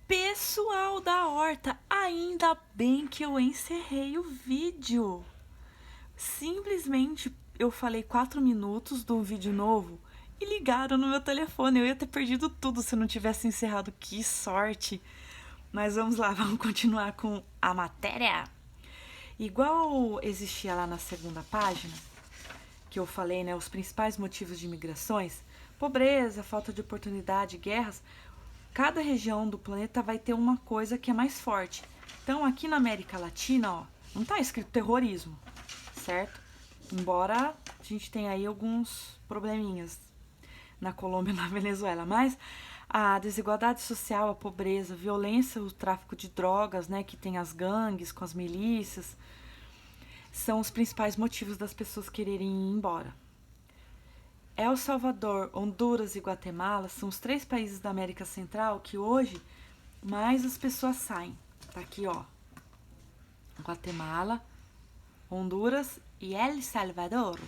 Pessoal da horta, ainda bem que eu encerrei o vídeo. Simplesmente eu falei 4 minutos do vídeo novo e ligaram no meu telefone. Eu ia ter perdido tudo se eu não tivesse encerrado. Que sorte! Mas vamos lá, vamos continuar com a matéria. Igual existia lá na segunda página, que eu falei, né, os principais motivos de migrações, pobreza, falta de oportunidade, guerras. Cada região do planeta vai ter uma coisa que é mais forte. Então, aqui na América Latina, ó, não tá escrito terrorismo, certo? Embora a gente tenha aí alguns probleminhas na Colômbia e na Venezuela, mas a desigualdade social, a pobreza, a violência, o tráfico de drogas, né, que tem as gangues com as milícias, são os principais motivos das pessoas quererem ir embora. El Salvador, Honduras e Guatemala são os 3 países da América Central que hoje mais as pessoas saem. Tá aqui, ó. Guatemala, Honduras e El Salvador.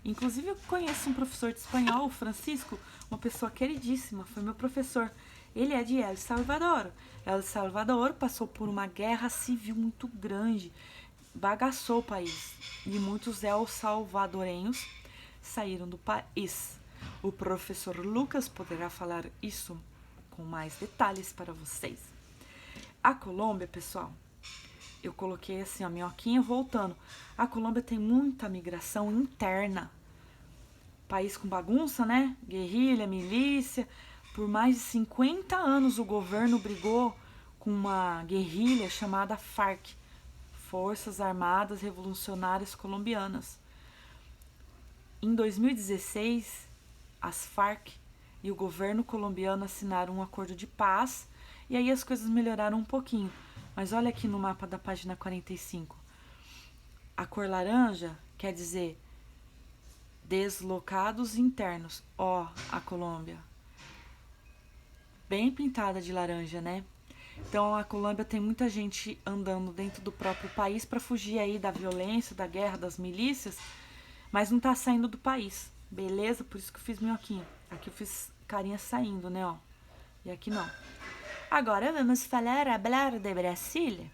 Inclusive, eu conheço um professor de espanhol, o Francisco, uma pessoa queridíssima, foi meu professor. Ele é de El Salvador. El Salvador passou por uma guerra civil muito grande, bagaçou o país. E muitos El Salvadorenhos saíram do país. O professor Lucas poderá falar isso com mais detalhes para vocês. A Colômbia, pessoal, eu coloquei assim, a minhoquinha voltando. A Colômbia tem muita migração interna. País com bagunça, né? Guerrilha, milícia. Por mais de 50 anos o governo brigou com uma guerrilha chamada FARC, Forças Armadas Revolucionárias Colombianas. Em 2016, as FARC e o governo colombiano assinaram um acordo de paz e aí as coisas melhoraram um pouquinho. Mas olha aqui no mapa da página 45. A cor laranja quer dizer deslocados internos. Ó, a Colômbia. Bem pintada de laranja, né? Então a Colômbia tem muita gente andando dentro do próprio país para fugir aí da violência, da guerra, das milícias, mas não tá saindo do país, beleza? Por isso que eu fiz minhoquinha. Aqui eu fiz carinha saindo, né, ó. E aqui não. Agora vamos hablar de Brasília.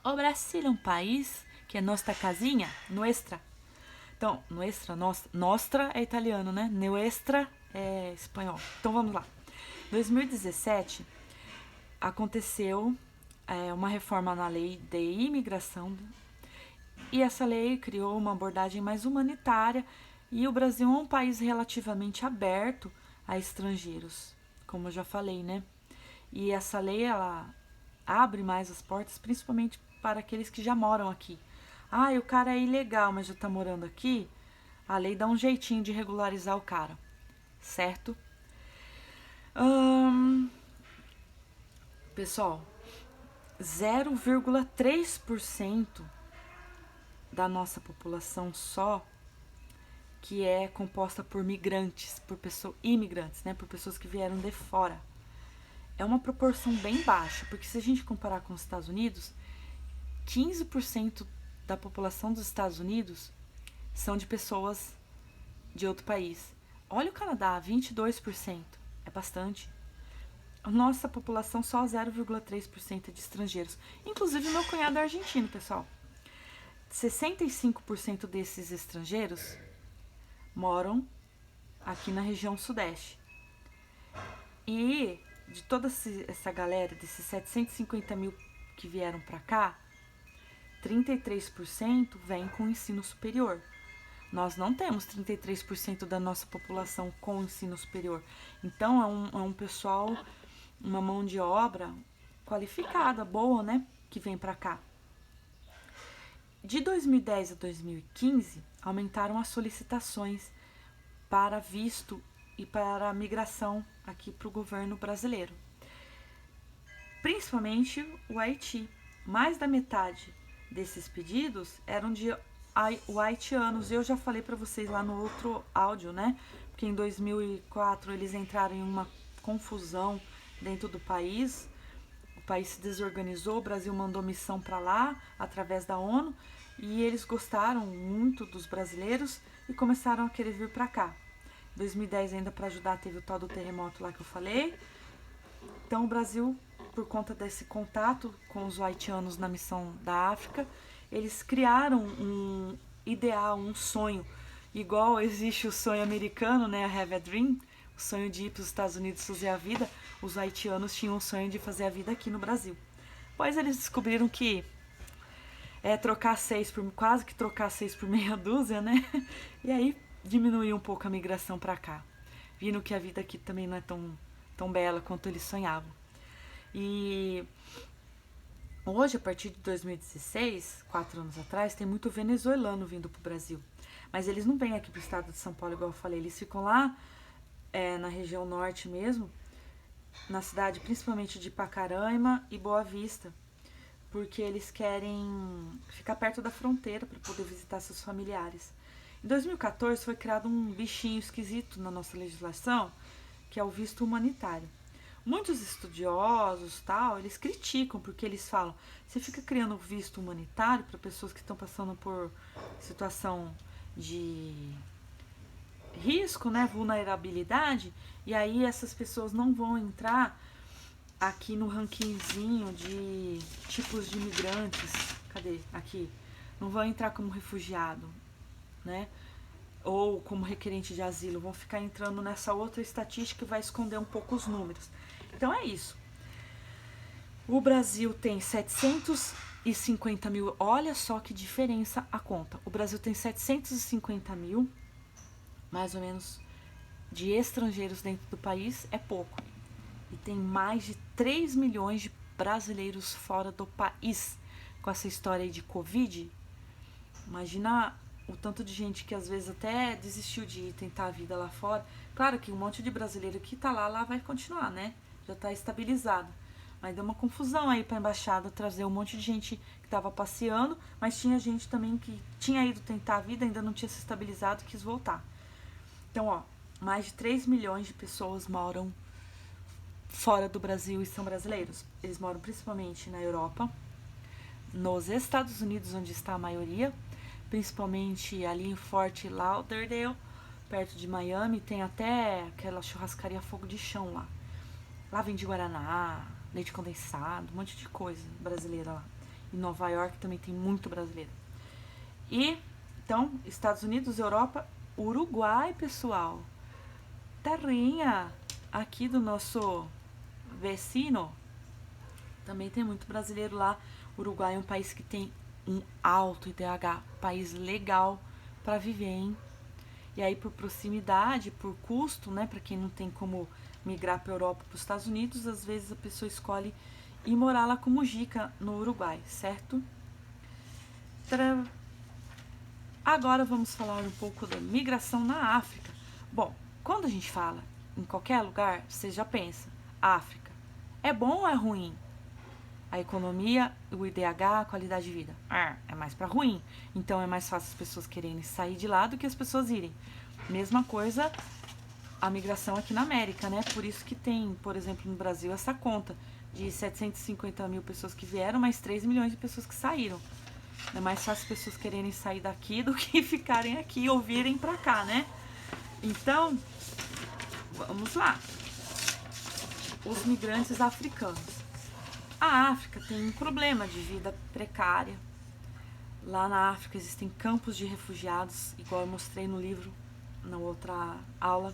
O Brasil é um país que é nossa casinha, nuestra. Então, nostra é italiano, né? Nuestra é espanhol. Então vamos lá. 2017 aconteceu uma reforma na lei de imigração. E essa lei criou uma abordagem mais humanitária e o Brasil é um país relativamente aberto a estrangeiros, como eu já falei, né? E essa lei, ela abre mais as portas, principalmente para aqueles que já moram aqui. Ah, o cara é ilegal, mas já tá morando aqui. A lei dá um jeitinho de regularizar o cara, certo? Pessoal, 0,3% da nossa população só que é composta por migrantes, por pessoas imigrantes, né, por pessoas que vieram de fora. É uma proporção bem baixa, porque se a gente comparar com os Estados Unidos, 15% da população dos Estados Unidos são de pessoas de outro país. Olha o Canadá, 22%, é bastante. Nossa população só 0,3% é de estrangeiros. Inclusive meu cunhado é argentino, pessoal. 65% desses estrangeiros moram aqui na região sudeste. E de toda essa galera, desses 750 mil que vieram para cá, 33% vem com ensino superior. Nós não temos 33% da nossa população com ensino superior. Então é um pessoal, uma mão de obra qualificada, boa, né? Que vem para cá. De 2010 a 2015, aumentaram as solicitações para visto e para a migração aqui para o governo brasileiro. Principalmente o Haiti. Mais da metade desses pedidos eram de haitianos. Eu já falei para vocês lá no outro áudio, né? Porque em 2004 eles entraram em uma confusão dentro do país. O país se desorganizou, o Brasil mandou missão para lá, através da ONU, e eles gostaram muito dos brasileiros e começaram a querer vir para cá. Em 2010, ainda para ajudar, teve o tal do terremoto lá que eu falei. Então o Brasil por conta desse contato com os haitianos na missão da África, eles criaram um ideal, um sonho. Igual existe o sonho americano, né, a Have a Dream, o sonho de ir para os Estados Unidos fazer a vida, os haitianos tinham o sonho de fazer a vida aqui no Brasil. Pois eles descobriram que quase que trocar 6 por meia dúzia, né? E aí diminuiu um pouco a migração para cá, vindo que a vida aqui também não é tão bela quanto eles sonhavam. E hoje, a partir de 2016, 4 anos atrás, tem muito venezuelano vindo pro Brasil. Mas eles não vêm aqui pro estado de São Paulo, igual eu falei. Eles ficam lá na região norte mesmo, na cidade principalmente de Pacaraima e Boa Vista, porque eles querem ficar perto da fronteira para poder visitar seus familiares. Em 2014 foi criado um bichinho esquisito na nossa legislação, que é o visto humanitário. Muitos estudiosos, tal, eles criticam porque eles falam, você fica criando visto humanitário para pessoas que estão passando por situação de risco, né, vulnerabilidade, e aí essas pessoas não vão entrar aqui no rankingzinho de tipos de imigrantes. Cadê? Aqui. Não vão entrar como refugiado, né? Ou como requerente de asilo. Vão ficar entrando nessa outra estatística que vai esconder um pouco os números. Então é isso. O Brasil tem 750 mil. Olha só que diferença a conta. O Brasil tem 750 mil, mais ou menos, de estrangeiros dentro do país. É pouco. E tem mais de 3 milhões de brasileiros fora do país. Com essa história aí de Covid, imagina o tanto de gente que às vezes até desistiu de ir tentar a vida lá fora. Claro que um monte de brasileiro que tá lá vai continuar, né? Já tá estabilizado. Mas deu uma confusão aí pra embaixada trazer um monte de gente que tava passeando, mas tinha gente também que tinha ido tentar a vida, ainda não tinha se estabilizado e quis voltar. Então, ó, mais de 3 milhões de pessoas moram fora do Brasil e são brasileiros. Eles moram principalmente na Europa, nos Estados Unidos, onde está a maioria, principalmente ali em Fort Lauderdale, perto de Miami, tem até aquela churrascaria fogo de chão lá. Lá vende guaraná, leite condensado, um monte de coisa brasileira lá. Em Nova York também tem muito brasileiro. E, então, Estados Unidos, Europa, Uruguai, pessoal. Terrinha aqui do nosso vecino. Também tem muito brasileiro lá. O Uruguai é um país que tem um alto IDH, país legal para viver, hein? E aí por proximidade, por custo, né, para quem não tem como migrar para Europa, para os Estados Unidos, às vezes a pessoa escolhe ir morar lá como Mujica, no Uruguai, certo? Agora vamos falar um pouco da migração na África. Bom, quando a gente fala em qualquer lugar, você já pensa, África, é bom ou é ruim? A economia, o IDH, a qualidade de vida. É mais para ruim. Então é mais fácil as pessoas quererem sair de lá do que as pessoas irem. Mesma coisa a migração aqui na América, né? Por isso que tem, por exemplo, no Brasil, essa conta de 750 mil pessoas que vieram, mais 3 milhões de pessoas que saíram. É mais fácil as pessoas quererem sair daqui do que ficarem aqui ou virem para cá, né? Então, vamos lá. Os migrantes africanos. A África tem um problema de vida precária. Lá na África existem campos de refugiados, igual eu mostrei no livro, na outra aula.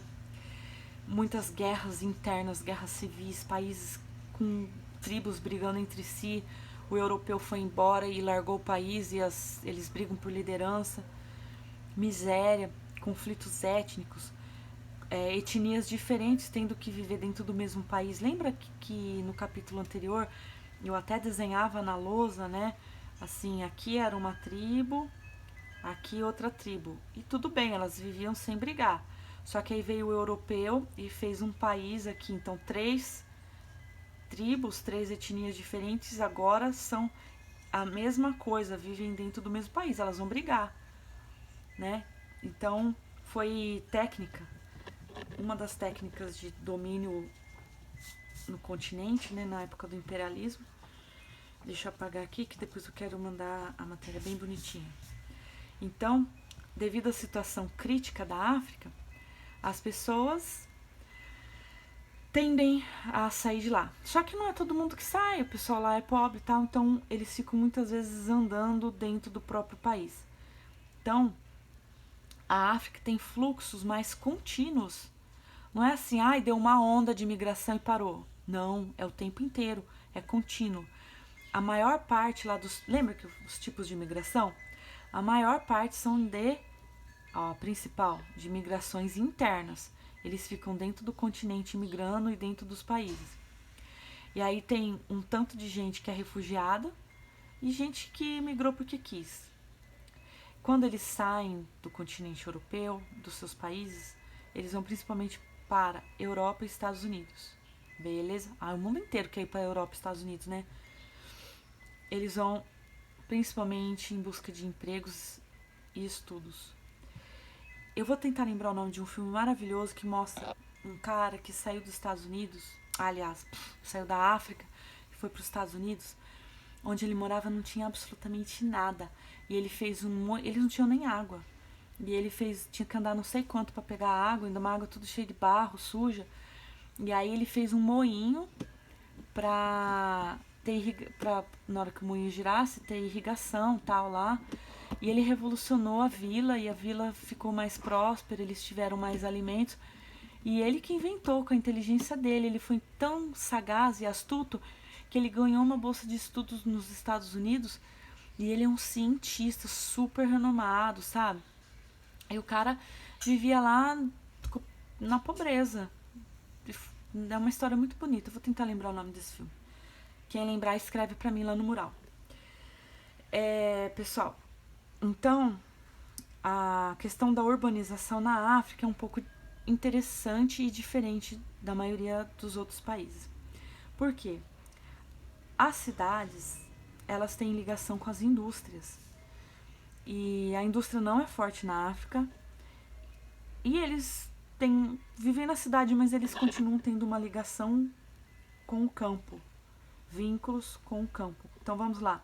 Muitas guerras internas, guerras civis, países com tribos brigando entre si. O europeu foi embora e largou o país e eles brigam por liderança. Miséria, conflitos étnicos, etnias diferentes tendo que viver dentro do mesmo país. Lembra que no capítulo anterior eu até desenhava na lousa, né? Assim, aqui era uma tribo, aqui outra tribo. E tudo bem, elas viviam sem brigar. Só que aí veio o europeu e fez um país aqui. Então, 3 tribos, 3 etnias diferentes agora são a mesma coisa, vivem dentro do mesmo país. Elas vão brigar, né? Então, foi técnica. Uma das técnicas de domínio no continente, né, na época do imperialismo. Deixa eu apagar aqui que depois eu quero mandar a matéria bem bonitinha. Então, devido à situação crítica da África, as pessoas tendem a sair de lá. Só que não é todo mundo que sai, o pessoal lá é pobre e tal, então eles ficam muitas vezes andando dentro do próprio país. Então, a África tem fluxos mais contínuos. Não é assim, ai, deu uma onda de imigração e parou. Não, é o tempo inteiro, é contínuo. A maior parte lá dos... Lembra que os tipos de imigração? A maior parte são principal, de migrações internas. Eles ficam dentro do continente imigrando e dentro dos países. E aí tem um tanto de gente que é refugiada e gente que migrou porque quis. Quando eles saem do continente europeu, dos seus países, eles vão principalmente para Europa e Estados Unidos. Beleza? O mundo inteiro quer ir para Europa e Estados Unidos, né? Eles vão principalmente em busca de empregos e estudos. Eu vou tentar lembrar o nome de um filme maravilhoso que mostra um cara que saiu dos Estados Unidos, saiu da África e foi para os Estados Unidos, onde ele morava não tinha absolutamente nada. E ele fez eles não tinham nem água. E ele tinha que andar não sei quanto para pegar água, ainda uma água tudo cheia de barro, suja. E aí ele fez um moinho pra na hora que o moinho girasse, ter irrigação, tal lá. E ele revolucionou a vila e a vila ficou mais próspera, eles tiveram mais alimentos. E ele que inventou com a inteligência dele, ele foi tão sagaz e astuto que ele ganhou uma bolsa de estudos nos Estados Unidos e ele é um cientista super renomado, sabe? E o cara vivia lá na pobreza. É uma história muito bonita. Eu vou tentar lembrar o nome desse filme. Quem lembrar, escreve pra mim lá no mural. Pessoal, então, a questão da urbanização na África é um pouco interessante e diferente da maioria dos outros países. Por quê? As cidades, elas têm ligação com as indústrias. E a indústria não é forte na África. E eles vivem na cidade, mas eles continuam tendo uma ligação com o campo. Vínculos com o campo. Então vamos lá.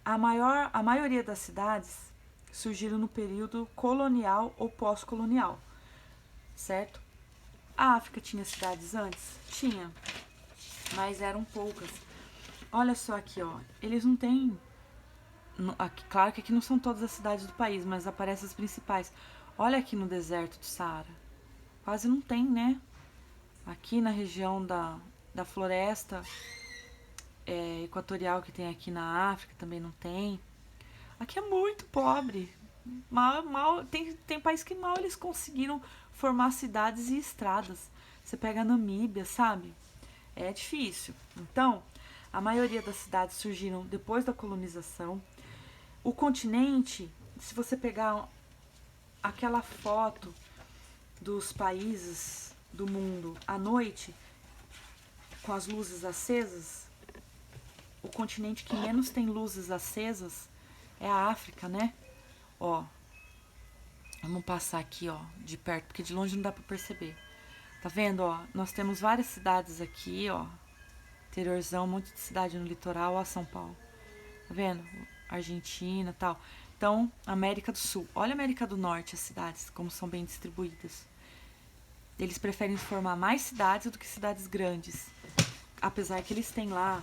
A maioria das cidades surgiram no período colonial ou pós-colonial, certo? A África tinha cidades antes? Tinha, mas eram poucas. Olha só aqui, ó. Eles não têm... Claro que aqui não são todas as cidades do país, mas aparecem as principais. Olha aqui no deserto do Saara. Quase não tem, né? Aqui na região da floresta equatorial que tem aqui na África também não tem. Aqui é muito pobre. Tem país que mal eles conseguiram formar cidades e estradas. Você pega a Namíbia, sabe? É difícil. Então, a maioria das cidades surgiram depois da colonização. O continente, se você pegar aquela foto dos países do mundo à noite, com as luzes acesas, o continente que menos tem luzes acesas é a África, né? Ó, vamos passar aqui, ó, de perto, porque de longe não dá pra perceber. Tá vendo, ó? Nós temos várias cidades aqui, ó. Interiorzão, um monte de cidade no litoral, ó, São Paulo. Tá vendo? Argentina e tal. Então, América do Sul. Olha a América do Norte, as cidades, como são bem distribuídas. Eles preferem formar mais cidades do que cidades grandes. Apesar que eles têm lá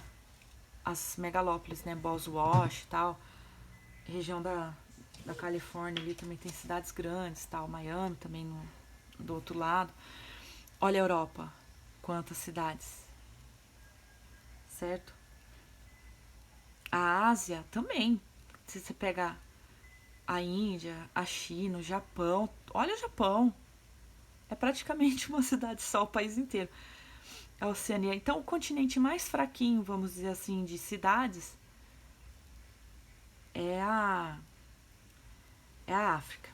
as megalópolis, né? Boswash e tal. Região da Califórnia ali também tem cidades grandes, tal. Miami também do outro lado. Olha a Europa. Quantas cidades. Certo? A Ásia também. Se você pegar a Índia, a China, o Japão. Olha o Japão. É praticamente uma cidade só, o país inteiro. A Oceania. Então, o continente mais fraquinho, vamos dizer assim, de cidades é a África.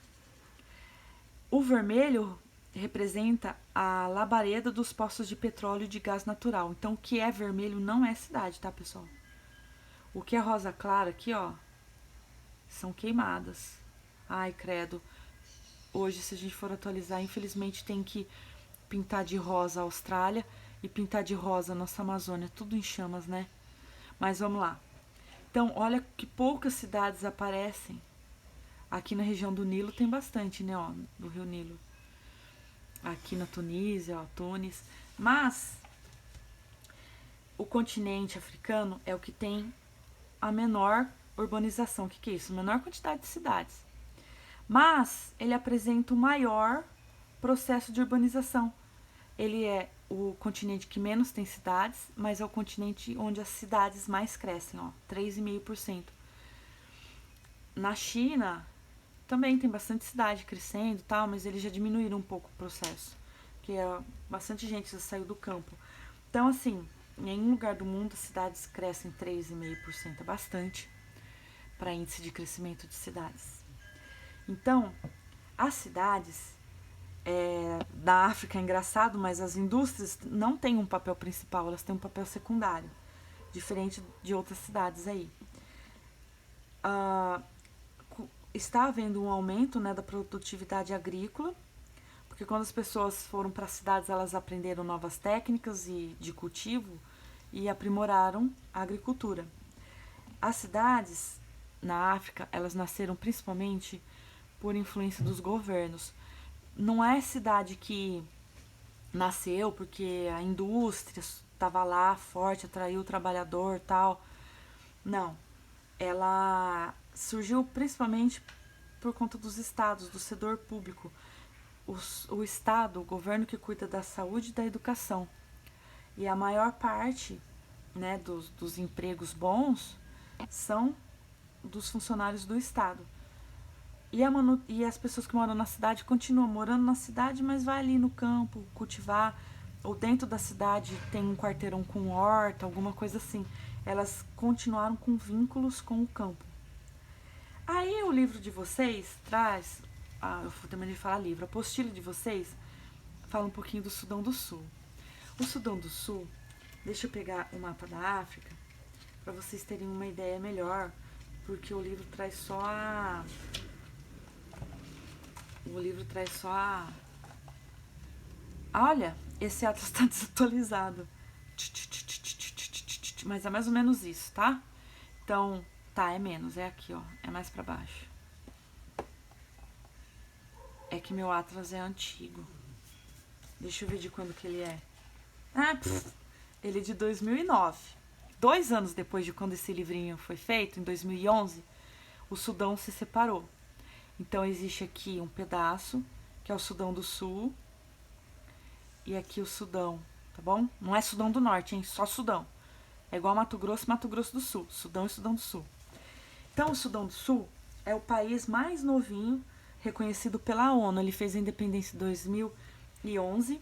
O vermelho representa a labareda dos poços de petróleo e de gás natural. Então, o que é vermelho não é cidade, tá, pessoal? O que é rosa clara aqui, ó, são queimadas. Ai, credo. Hoje, se a gente for atualizar, infelizmente tem que pintar de rosa a Austrália e pintar de rosa a nossa Amazônia. Tudo em chamas, né? Mas vamos lá. Então, olha que poucas cidades aparecem. Aqui na região do Nilo tem bastante, né? Ó, do Rio Nilo. Aqui na Tunísia, ó, Tunis. Mas o continente africano é o que tem a menor urbanização. O que é isso? A menor quantidade de cidades. Mas ele apresenta o maior processo de urbanização. Ele é o continente que menos tem cidades, mas é o continente onde as cidades mais crescem, ó, 3,5%. Na China também tem bastante cidade crescendo, tal, mas eles já diminuíram um pouco o processo, porque bastante gente já saiu do campo. Então, assim, em nenhum lugar do mundo as cidades crescem 3,5%, é bastante para índice de crescimento de cidades. Então, as cidades da África é engraçado, mas as indústrias não têm um papel principal, elas têm um papel secundário, diferente de outras cidades aí. Está havendo um aumento, né, da produtividade agrícola, porque quando as pessoas foram para as cidades, elas aprenderam novas técnicas de cultivo e aprimoraram a agricultura. As cidades na África, elas nasceram principalmente por influência dos governos. Não é cidade que nasceu porque a indústria estava lá forte, atraiu o trabalhador, tal. Não. Ela surgiu principalmente por conta dos estados, do setor público. O estado, o governo que cuida da saúde e da educação. E a maior parte, né, dos empregos bons são dos funcionários do estado. E as pessoas que moram na cidade continuam morando na cidade, mas vai ali no campo cultivar, ou dentro da cidade tem um quarteirão com horta, alguma coisa assim. Elas continuaram com vínculos com o campo. Aí o livro de vocês traz, eu também de falar livro, a apostila de vocês fala um pouquinho do Sudão do Sul. O Sudão do Sul, deixa eu pegar o mapa da África para vocês terem uma ideia melhor, porque o livro traz só Olha, esse atlas está desatualizado. Mas é mais ou menos isso, tá? Então, tá, é menos, é aqui, ó. É mais pra baixo. É que meu atlas é antigo. Deixa eu ver de quando que ele é. Ele é de 2009. 2 anos depois de quando esse livrinho foi feito, em 2011, o Sudão se separou. Então, existe aqui um pedaço, que é o Sudão do Sul, e aqui o Sudão, tá bom? Não é Sudão do Norte, hein? Só Sudão. É igual Mato Grosso e Mato Grosso do Sul. Sudão e Sudão do Sul. Então, o Sudão do Sul é o país mais novinho reconhecido pela ONU. Ele fez a independência em 2011.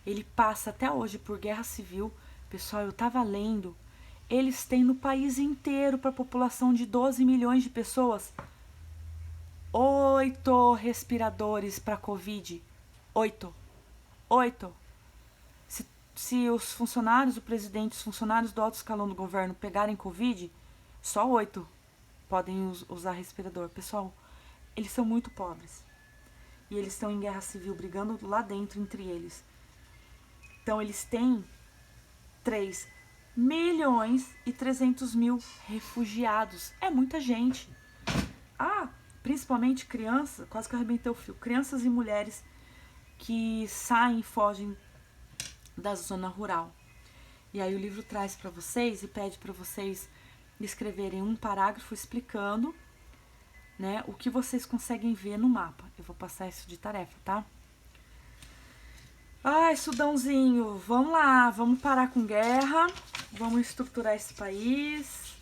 Ele passa até hoje por guerra civil. Pessoal, eu tava lendo. Eles têm no país inteiro, para a população de 12 milhões de pessoas, 8 respiradores para Covid. 8. Se os funcionários, o presidente, os funcionários do alto escalão do governo pegarem Covid, só 8 podem usar respirador. Pessoal, eles são muito pobres. E eles estão em guerra civil, brigando lá dentro entre eles. Então, eles têm 3 milhões e 300 mil refugiados. É muita gente. Principalmente crianças, quase que eu arrebentei o fio. Crianças e mulheres que saem e fogem da zona rural. E aí o livro traz para vocês e pede para vocês escreverem um parágrafo explicando, né, o que vocês conseguem ver no mapa. Eu vou passar isso de tarefa, tá? Ai, Sudãozinho, vamos lá, vamos parar com guerra, vamos estruturar esse país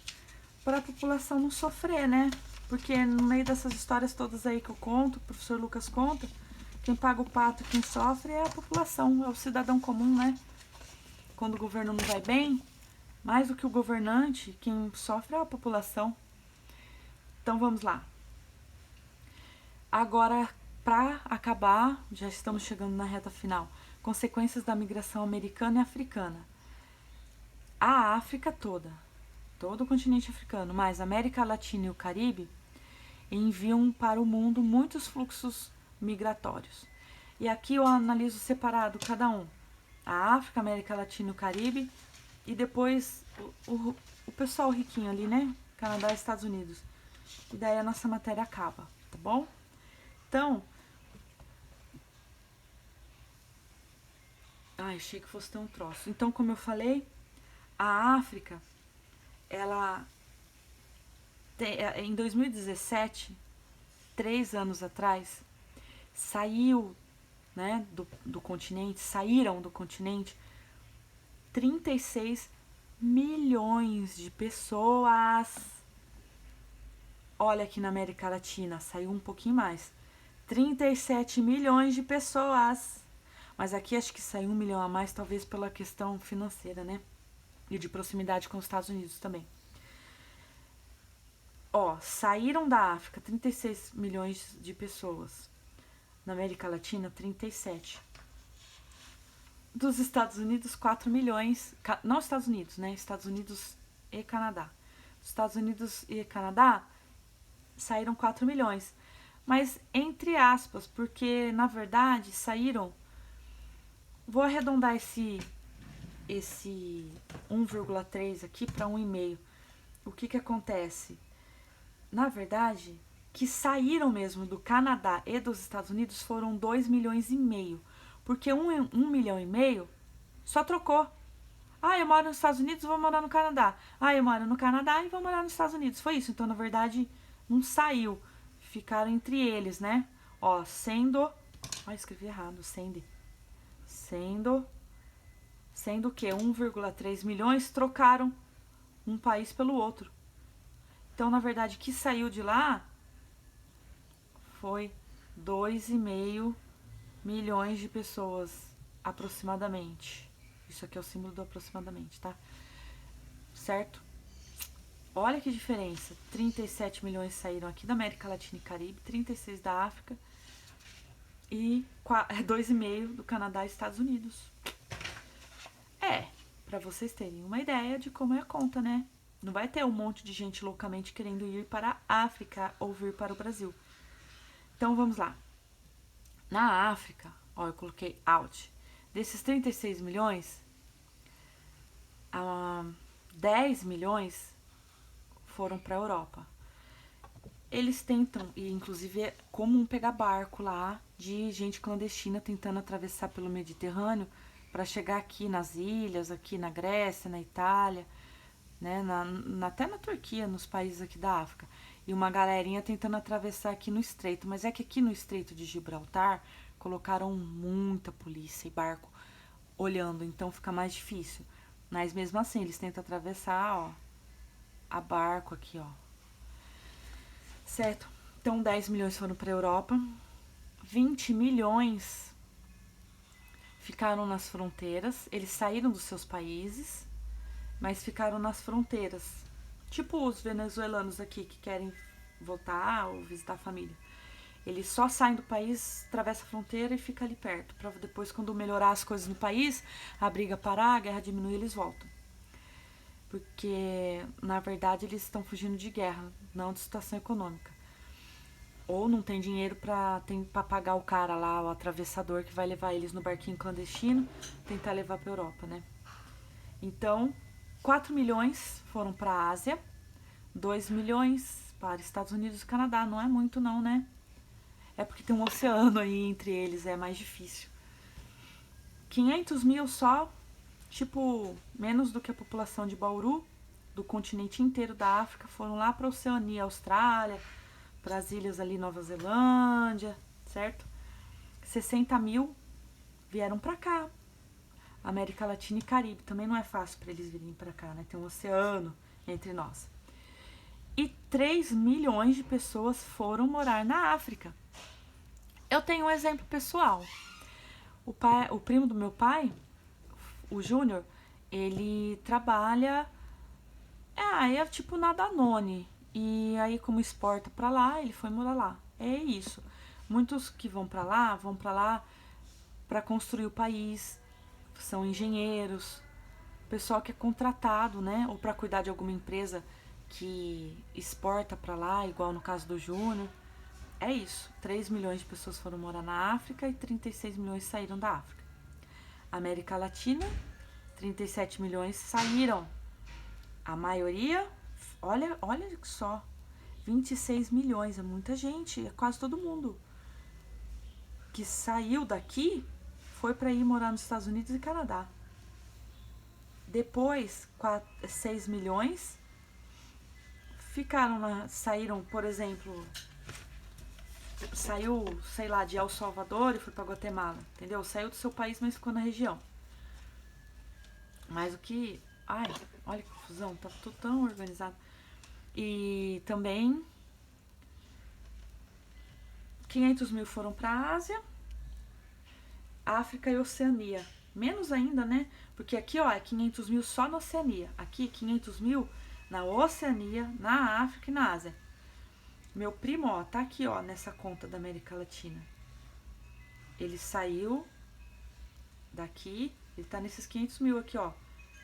para a população não sofrer, né? Porque no meio dessas histórias todas aí que eu conto, o professor Lucas conta, quem paga o pato, quem sofre é a população, é o cidadão comum, né? Quando o governo não vai bem, mais do que o governante, quem sofre é a população. Então vamos lá. Agora, para acabar, já estamos chegando na reta final. Consequências da migração americana e africana. A África toda, todo o continente africano, mais a América Latina e o Caribe, enviam para o mundo muitos fluxos migratórios. E aqui eu analiso separado cada um. A África, a América Latina e o Caribe, e depois o pessoal riquinho ali, né? Canadá e Estados Unidos. E daí a nossa matéria acaba, tá bom? Então, Ai, achei que fosse ter um troço. Então, como eu falei, a África, ela em 2017, 3 anos atrás, saiu, né, do continente, saíram do continente 36 milhões de pessoas. Olha aqui na América Latina, saiu um pouquinho mais. 37 milhões de pessoas. Mas aqui acho que saiu 1 milhão a mais, talvez pela questão financeira, né? E de proximidade com os Estados Unidos também. Ó, saíram da África 36 milhões de pessoas. Na América Latina, 37. Dos Estados Unidos, 4 milhões. Não Estados Unidos, né? Estados Unidos e Canadá. Dos Estados Unidos e Canadá, saíram 4 milhões. Mas entre aspas, porque na verdade saíram. Vou arredondar esse 1,3 aqui para 1,5. O que acontece? Na verdade, que saíram mesmo do Canadá e dos Estados Unidos foram 2,5 milhões. Porque 1,5 milhão só trocou. Ah, eu moro nos Estados Unidos, vou morar no Canadá. Ah, eu moro no Canadá e vou morar nos Estados Unidos. Foi isso. Então, na verdade, não saiu. Ficaram entre eles, né? Ó, sendo... Ah, escrevi errado. Sendo que 1,3 milhões trocaram um país pelo outro. Então, na verdade, que saiu de lá foi 2,5 milhões de pessoas, aproximadamente. Isso aqui é o símbolo do aproximadamente, tá? Certo? Olha que diferença. 37 milhões saíram aqui da América Latina e Caribe, 36 da África e 2,5 do Canadá e Estados Unidos. Pra vocês terem uma ideia de como é a conta, né? Não vai ter um monte de gente loucamente querendo ir para a África ou vir para o Brasil. Então, vamos lá. Na África, ó, eu coloquei out. Desses 36 milhões, 10 milhões foram para a Europa. Eles tentam, e inclusive é comum pegar barco lá de gente clandestina tentando atravessar pelo Mediterrâneo para chegar aqui nas ilhas, aqui na Grécia, na Itália, né, até na Turquia, nos países aqui da África. E uma galerinha tentando atravessar aqui no Estreito. Mas é que aqui no Estreito de Gibraltar colocaram muita polícia e barco olhando, então fica mais difícil. Mas mesmo assim, eles tentam atravessar, ó, a barco aqui, ó. Certo? Então, 10 milhões foram para a Europa, 20 milhões ficaram nas fronteiras, eles saíram dos seus países, mas ficaram nas fronteiras. Tipo os venezuelanos aqui que querem voltar ou visitar a família. Eles só saem do país, atravessam a fronteira e ficam ali perto. Para depois, quando melhorar as coisas no país, a briga parar, a guerra diminuir, eles voltam. Porque, na verdade, eles estão fugindo de guerra, não de situação econômica. Ou não tem dinheiro para pagar o cara lá, o atravessador que vai levar eles no barquinho clandestino, tentar levar para Europa, né? Então, 4 milhões foram para a Ásia, 2 milhões para Estados Unidos e Canadá. Não é muito não, né? É porque tem um oceano aí entre eles, é mais difícil. 500 mil só, tipo, menos do que a população de Bauru, do continente inteiro da África, foram lá para a Oceania, Austrália, para as ilhas ali, Nova Zelândia, certo? 60 mil vieram para cá. América Latina e Caribe. Também não é fácil para eles virem para cá, né? Tem um oceano entre nós. E 3 milhões de pessoas foram morar na África. Eu tenho um exemplo pessoal. O primo do meu pai, o Júnior, ele trabalha... é tipo na Danone. E aí, como exporta para lá, ele foi morar lá. É isso. Muitos que vão para lá para construir o país. São engenheiros, pessoal que é contratado, né? Ou para cuidar de alguma empresa que exporta para lá, igual no caso do Júnior. É isso. 3 milhões de pessoas foram morar na África e 36 milhões saíram da África. América Latina, 37 milhões saíram. A maioria, olha só, 26 milhões, é muita gente, é quase todo mundo. Que saiu daqui foi para ir morar nos Estados Unidos e Canadá. Depois, 6 milhões saíram, por exemplo, saiu, sei lá, de El Salvador e foi para Guatemala, entendeu? Saiu do seu país, mas ficou na região. Mas o que... Ai, olha que confusão, tá tudo tão organizado. E também 500 mil foram para a Ásia, África e Oceania. Menos ainda, né? Porque aqui, ó, é 500 mil só na Oceania. Aqui, 500 mil na Oceania, na África e na Ásia. Meu primo, ó, tá aqui, ó, nessa conta da América Latina. Ele saiu daqui, ele tá nesses 500 mil aqui, ó.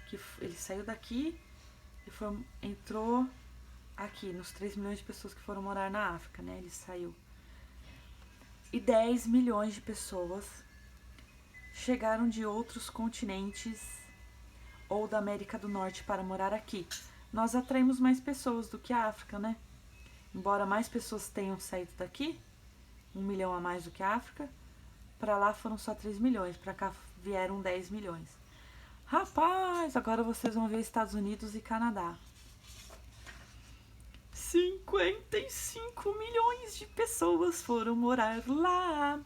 Que ele saiu daqui e entrou aqui, nos 3 milhões de pessoas que foram morar na África, né? Ele saiu. E 10 milhões de pessoas chegaram de outros continentes ou da América do Norte para morar aqui. Nós atraímos mais pessoas do que a África, né? Embora mais pessoas tenham saído daqui, 1 milhão a mais do que a África, para lá foram só 3 milhões, para cá vieram 10 milhões. Rapaz, agora vocês vão ver Estados Unidos e Canadá. 55 milhões de pessoas foram morar lá.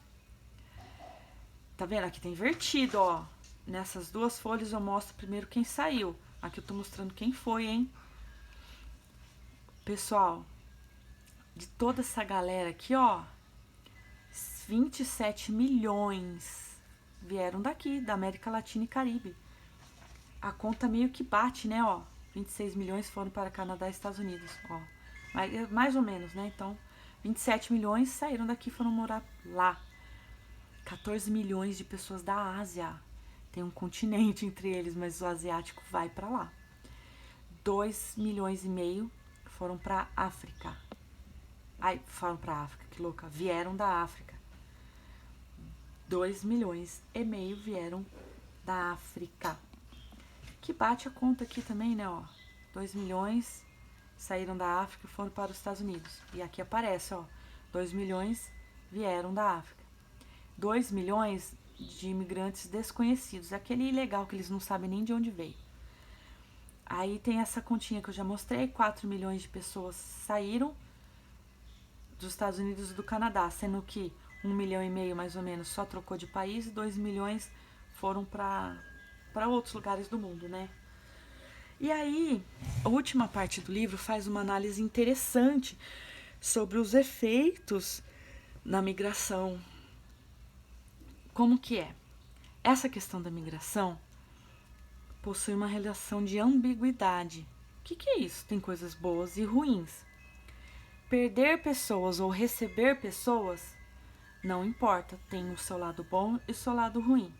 Tá vendo? Aqui tá invertido, ó. Nessas duas folhas eu mostro primeiro quem saiu. Aqui eu tô mostrando quem foi, hein? Pessoal, de toda essa galera aqui, ó, 27 milhões vieram daqui, da América Latina e Caribe. A conta meio que bate, né, ó. 26 milhões foram para Canadá e Estados Unidos, ó. Mais ou menos, né? Então, 27 milhões saíram daqui e foram morar lá. 14 milhões de pessoas da Ásia. Tem um continente entre eles, mas o asiático vai para lá. 2 milhões e meio foram para África. Foram para África, que louca. Vieram da África. 2 milhões e meio vieram da África. Que bate a conta aqui também, né, ó. 2 milhões saíram da África e foram para os Estados Unidos. E aqui aparece, ó, 2 milhões vieram da África. 2 milhões de imigrantes desconhecidos. Aquele ilegal que eles não sabem nem de onde veio. Aí tem essa continha que eu já mostrei. 4 milhões de pessoas saíram dos Estados Unidos e do Canadá. Sendo que 1 milhão e meio, mais ou menos, só trocou de país. E 2 milhões foram para outros lugares do mundo, né? E aí, a última parte do livro faz uma análise interessante sobre os efeitos na migração. Como que é? Essa questão da migração possui uma relação de ambiguidade. O que é isso? Tem coisas boas e ruins. Perder pessoas ou receber pessoas não importa, tem o seu lado bom e o seu lado ruim.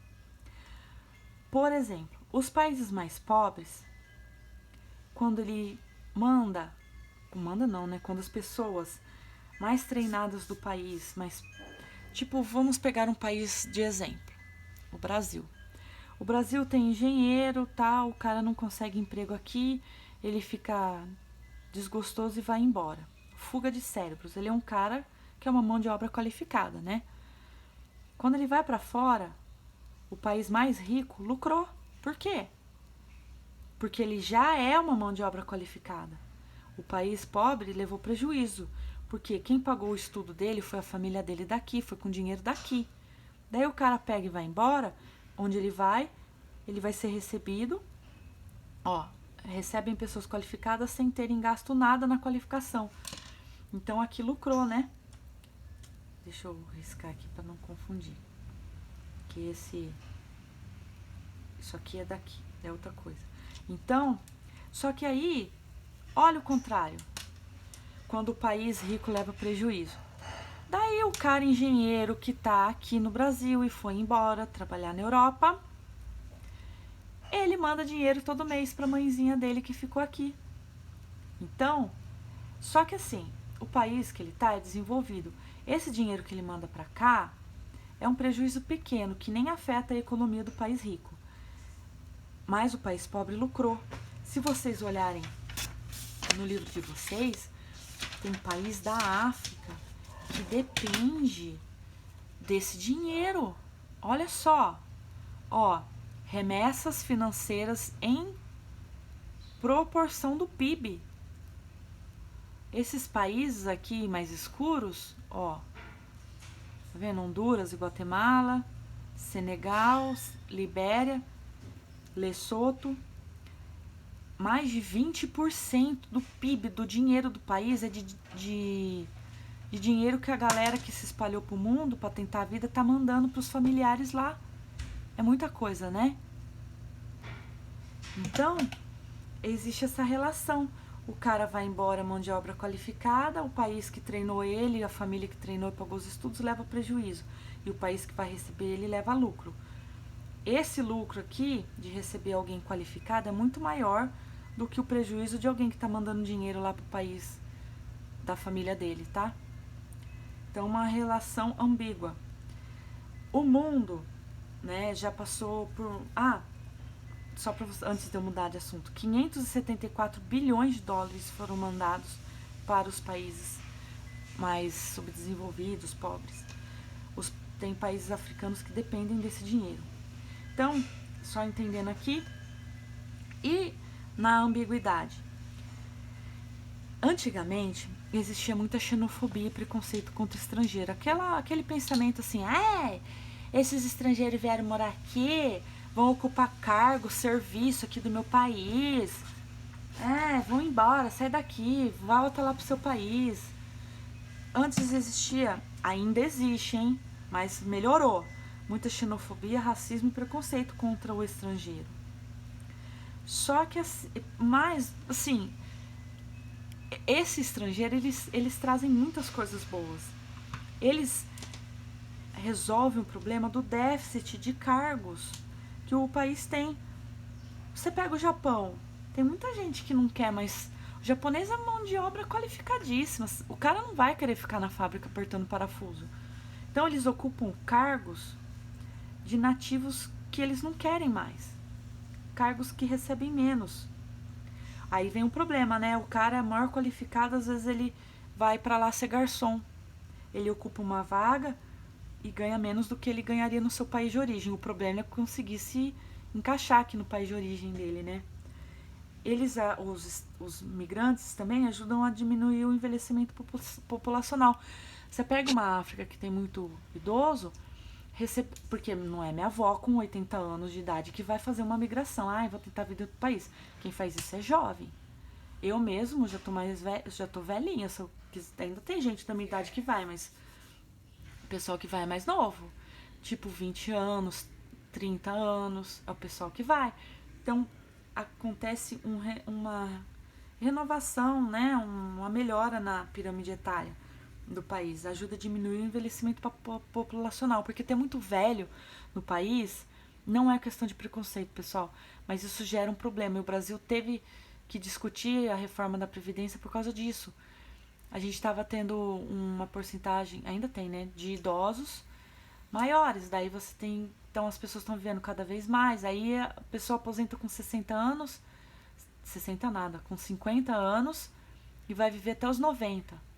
Por exemplo, os países mais pobres, quando ele manda não, né? Quando as pessoas mais treinadas do país, tipo, vamos pegar um país de exemplo, o Brasil. O Brasil tem engenheiro, tal, o cara não consegue emprego aqui, ele fica desgostoso e vai embora. Fuga de cérebros. Ele é um cara que é uma mão de obra qualificada, né? Quando ele vai para fora, o país mais rico lucrou. Por quê? Porque ele já é uma mão de obra qualificada. O país pobre levou prejuízo, porque quem pagou o estudo dele foi a família dele daqui, foi com dinheiro daqui. Daí o cara pega e vai embora, onde ele vai ser recebido, ó, recebem pessoas qualificadas sem terem gasto nada na qualificação. Então aqui lucrou, né? Deixa eu riscar aqui para não confundir. Que isso aqui é daqui, é outra coisa. Então, só que aí, olha o contrário. Quando o país rico leva prejuízo. Daí o cara engenheiro que tá aqui no Brasil e foi embora trabalhar na Europa, ele manda dinheiro todo mês pra mãezinha dele que ficou aqui. Então, só que assim, o país que ele tá é desenvolvido. Esse dinheiro que ele manda pra cá é um prejuízo pequeno que nem afeta a economia do país rico. Mas o país pobre lucrou. Se vocês olharem no livro de vocês, tem país da África que depende desse dinheiro. Olha só, ó, remessas financeiras em proporção do PIB. Esses países aqui mais escuros, ó, tá vendo? Honduras e Guatemala, Senegal, Libéria, Lesoto, mais de 20% do PIB, do dinheiro do país, é de dinheiro que a galera que se espalhou pro mundo para tentar a vida tá mandando pros familiares lá. É muita coisa, né? Então, existe essa relação. O cara vai embora, mão de obra qualificada, o país que treinou ele, a família que treinou e pagou os estudos leva prejuízo. E o país que vai receber ele leva lucro. Esse lucro aqui, de receber alguém qualificado, é muito maior do que o prejuízo de alguém que está mandando dinheiro lá pro país da família dele, tá? Então, uma relação ambígua. O mundo, né, já passou por... só para antes de eu mudar de assunto, 574 bilhões de dólares foram mandados para os países mais subdesenvolvidos, pobres. Tem países africanos que dependem desse dinheiro. Então, só entendendo aqui. E na ambiguidade. Antigamente, existia muita xenofobia e preconceito contra estrangeiro. Aquele pensamento assim, esses estrangeiros vieram morar aqui, vão ocupar cargo, serviço aqui do meu país. Vão embora, sai daqui, volta lá pro seu país. Antes existia, ainda existe, hein? Mas melhorou. Muita xenofobia, racismo e preconceito contra o estrangeiro. Só que, mais, assim, esse estrangeiro, eles trazem muitas coisas boas. Eles resolvem o problema do déficit de cargos que o país tem. Você pega o Japão, tem muita gente que não quer, mas o japonês é mão de obra qualificadíssima. O cara não vai querer ficar na fábrica apertando parafuso. Então eles ocupam cargos de nativos que eles não querem mais. Cargos que recebem menos. Aí vem um problema, né? O cara é maior qualificado, às vezes ele vai para lá ser garçom. Ele ocupa uma vaga e ganha menos do que ele ganharia no seu país de origem. O problema é conseguir se encaixar aqui no país de origem dele, né? Os migrantes também ajudam a diminuir o envelhecimento populacional. Você pega uma África que tem muito idoso, porque não é minha avó com 80 anos de idade que vai fazer uma migração. Vou tentar vir do outro país. Quem faz isso é jovem. Eu mesmo já tô velhinha, ainda tem gente da minha idade que vai, mas o pessoal que vai é mais novo. Tipo 20 anos, 30 anos, é o pessoal que vai. Então, acontece uma renovação, né? Uma melhora na pirâmide etária do país, ajuda a diminuir o envelhecimento populacional, porque ter muito velho no país não é questão de preconceito, pessoal, mas isso gera um problema, e o Brasil teve que discutir a reforma da Previdência por causa disso. A gente estava tendo uma porcentagem, ainda tem, né, de idosos maiores, daí você tem, então as pessoas estão vivendo cada vez mais, aí a pessoa aposenta com 60 anos, 60 nada, com 50 anos e vai viver até os 90.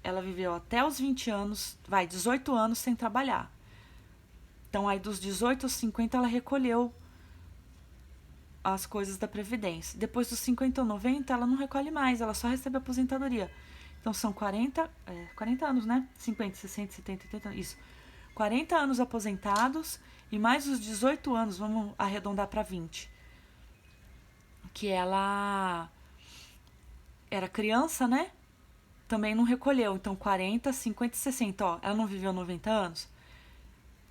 Ela viveu até os 20 anos, 18 anos sem trabalhar. Então, aí dos 18 aos 50, ela recolheu as coisas da Previdência. Depois dos 50 ou 90, ela não recolhe mais, ela só recebe aposentadoria. Então, são 40 anos, né? 50, 60, 70, 80, isso. 40 anos aposentados e mais os 18 anos, vamos arredondar para 20. Que ela era criança, né? Também não recolheu. Então, 40, 50 e 60. Ela não viveu 90 anos?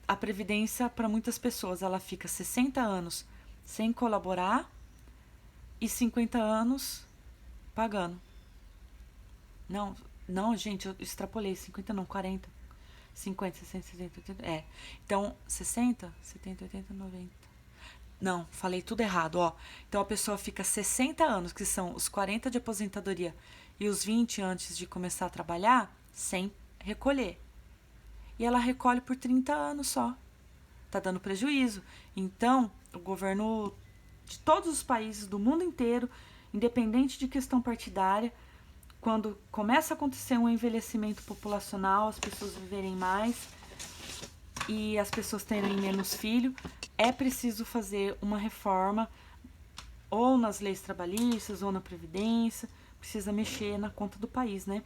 A Previdência, para muitas pessoas, ela fica 60 anos sem colaborar e 50 anos pagando. Não, gente, eu extrapolei. 50 não, 40. 50, 60, 70, 80. Então, 60, 70, 80, 90. Não, falei tudo errado, Então, a pessoa fica 60 anos, que são os 40 de aposentadoria e os 20 antes de começar a trabalhar, sem recolher. E ela recolhe por 30 anos só. Tá dando prejuízo. Então, o governo de todos os países do mundo inteiro, independente de questão partidária, quando começa a acontecer um envelhecimento populacional, as pessoas viverem mais, e as pessoas terem menos filho, é preciso fazer uma reforma ou nas leis trabalhistas ou na previdência, precisa mexer na conta do país, né?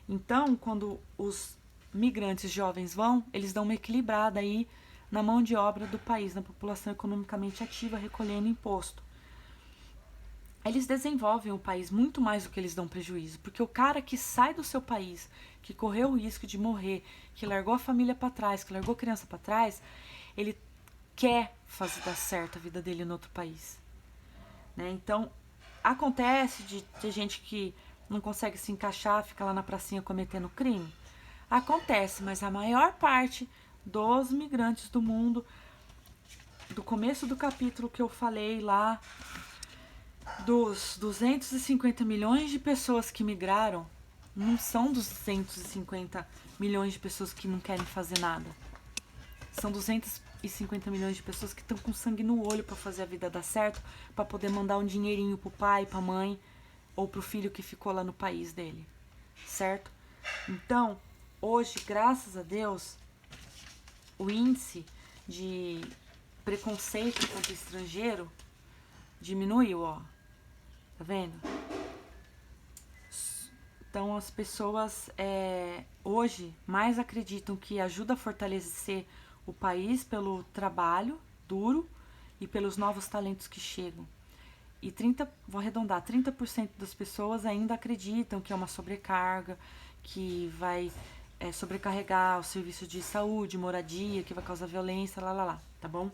Então, quando os migrantes jovens vão, eles dão uma equilibrada aí na mão de obra do país, na população economicamente ativa, recolhendo imposto. Eles desenvolvem o país muito mais do que eles dão prejuízo, porque o cara que sai do seu país, que correu o risco de morrer, que largou a família para trás, que largou a criança para trás, ele quer fazer dar certo a vida dele no outro país, né? Então, acontece de ter gente que não consegue se encaixar, fica lá na pracinha cometendo crime. Acontece, mas a maior parte dos migrantes do mundo, do começo do capítulo que eu falei lá, dos 250 milhões de pessoas que migraram, não são 250 milhões de pessoas que não querem fazer nada. São 250 milhões de pessoas que estão com sangue no olho para fazer a vida dar certo, para poder mandar um dinheirinho pro pai, pra mãe ou pro filho que ficou lá no país dele, certo? Então, hoje, graças a Deus, o índice de preconceito contra o estrangeiro diminuiu, ó. Tá vendo? Então as pessoas hoje mais acreditam que ajuda a fortalecer o país pelo trabalho duro e pelos novos talentos que chegam. E vou arredondar, 30% das pessoas ainda acreditam que é uma sobrecarga, que vai sobrecarregar o serviço de saúde, moradia, que vai causar violência, tá bom?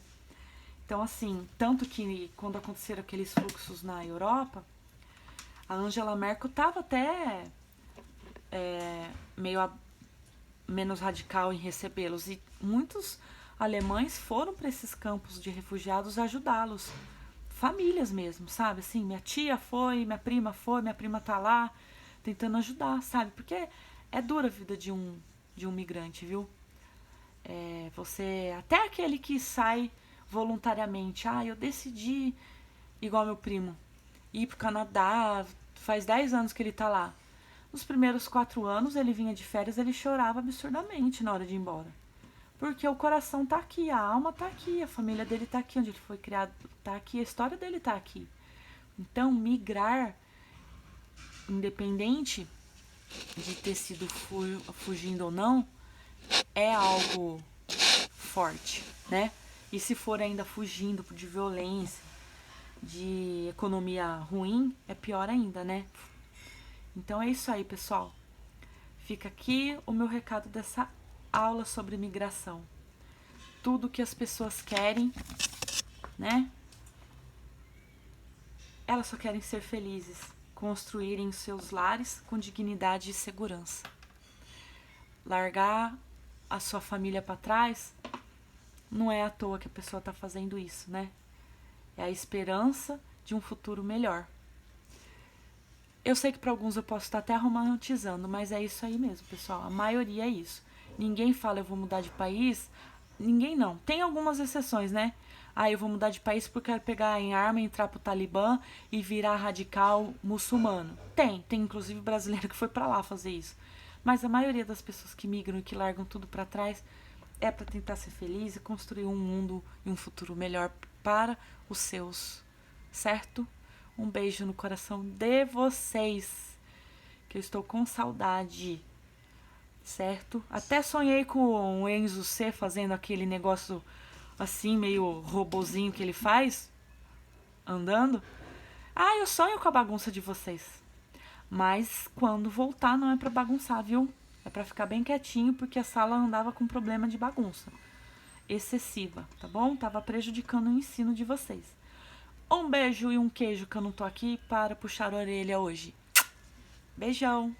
Então, assim, tanto que quando aconteceram aqueles fluxos na Europa, a Angela Merkel estava até meio menos radical em recebê-los. E muitos alemães foram para esses campos de refugiados ajudá-los. Famílias mesmo, sabe? Assim, minha tia foi, minha prima tá lá tentando ajudar, sabe? Porque é dura a vida de um migrante, viu? Até aquele que sai voluntariamente, eu decidi, igual meu primo, ir pro Canadá, faz 10 anos que ele tá lá. Nos primeiros 4 anos, ele vinha de férias, ele chorava absurdamente na hora de ir embora. Porque o coração tá aqui, a alma tá aqui, a família dele tá aqui, onde ele foi criado tá aqui, a história dele tá aqui. Então, migrar, independente de ter sido fugindo ou não, é algo forte, né? E se for ainda fugindo de violência, de economia ruim, é pior ainda, né? Então é isso aí, pessoal. Fica aqui o meu recado dessa aula sobre migração. Tudo que as pessoas querem, né? Elas só querem ser felizes, construírem seus lares com dignidade e segurança. Largar a sua família para trás não é à toa que a pessoa está fazendo isso, né? É a esperança de um futuro melhor. Eu sei que para alguns eu posso estar até romantizando, mas é isso aí mesmo, pessoal. A maioria é isso. Ninguém fala eu vou mudar de país. Ninguém não. Tem algumas exceções, né? Eu vou mudar de país porque quero pegar em arma, entrar pro Talibã e virar radical muçulmano. Tem inclusive brasileiro que foi para lá fazer isso. Mas a maioria das pessoas que migram e que largam tudo para trás é para tentar ser feliz e construir um mundo e um futuro melhor para os seus, certo? Um beijo no coração de vocês, que eu estou com saudade, certo? Até sonhei com o Enzo C fazendo aquele negócio assim, meio robozinho que ele faz, andando. Eu sonho com a bagunça de vocês. Mas quando voltar não é pra bagunçar, viu? É pra ficar bem quietinho, porque a sala andava com problema de bagunça excessiva, tá bom? Tava prejudicando o ensino de vocês. Um beijo e um queijo, que eu não tô aqui para puxar a orelha hoje. Beijão!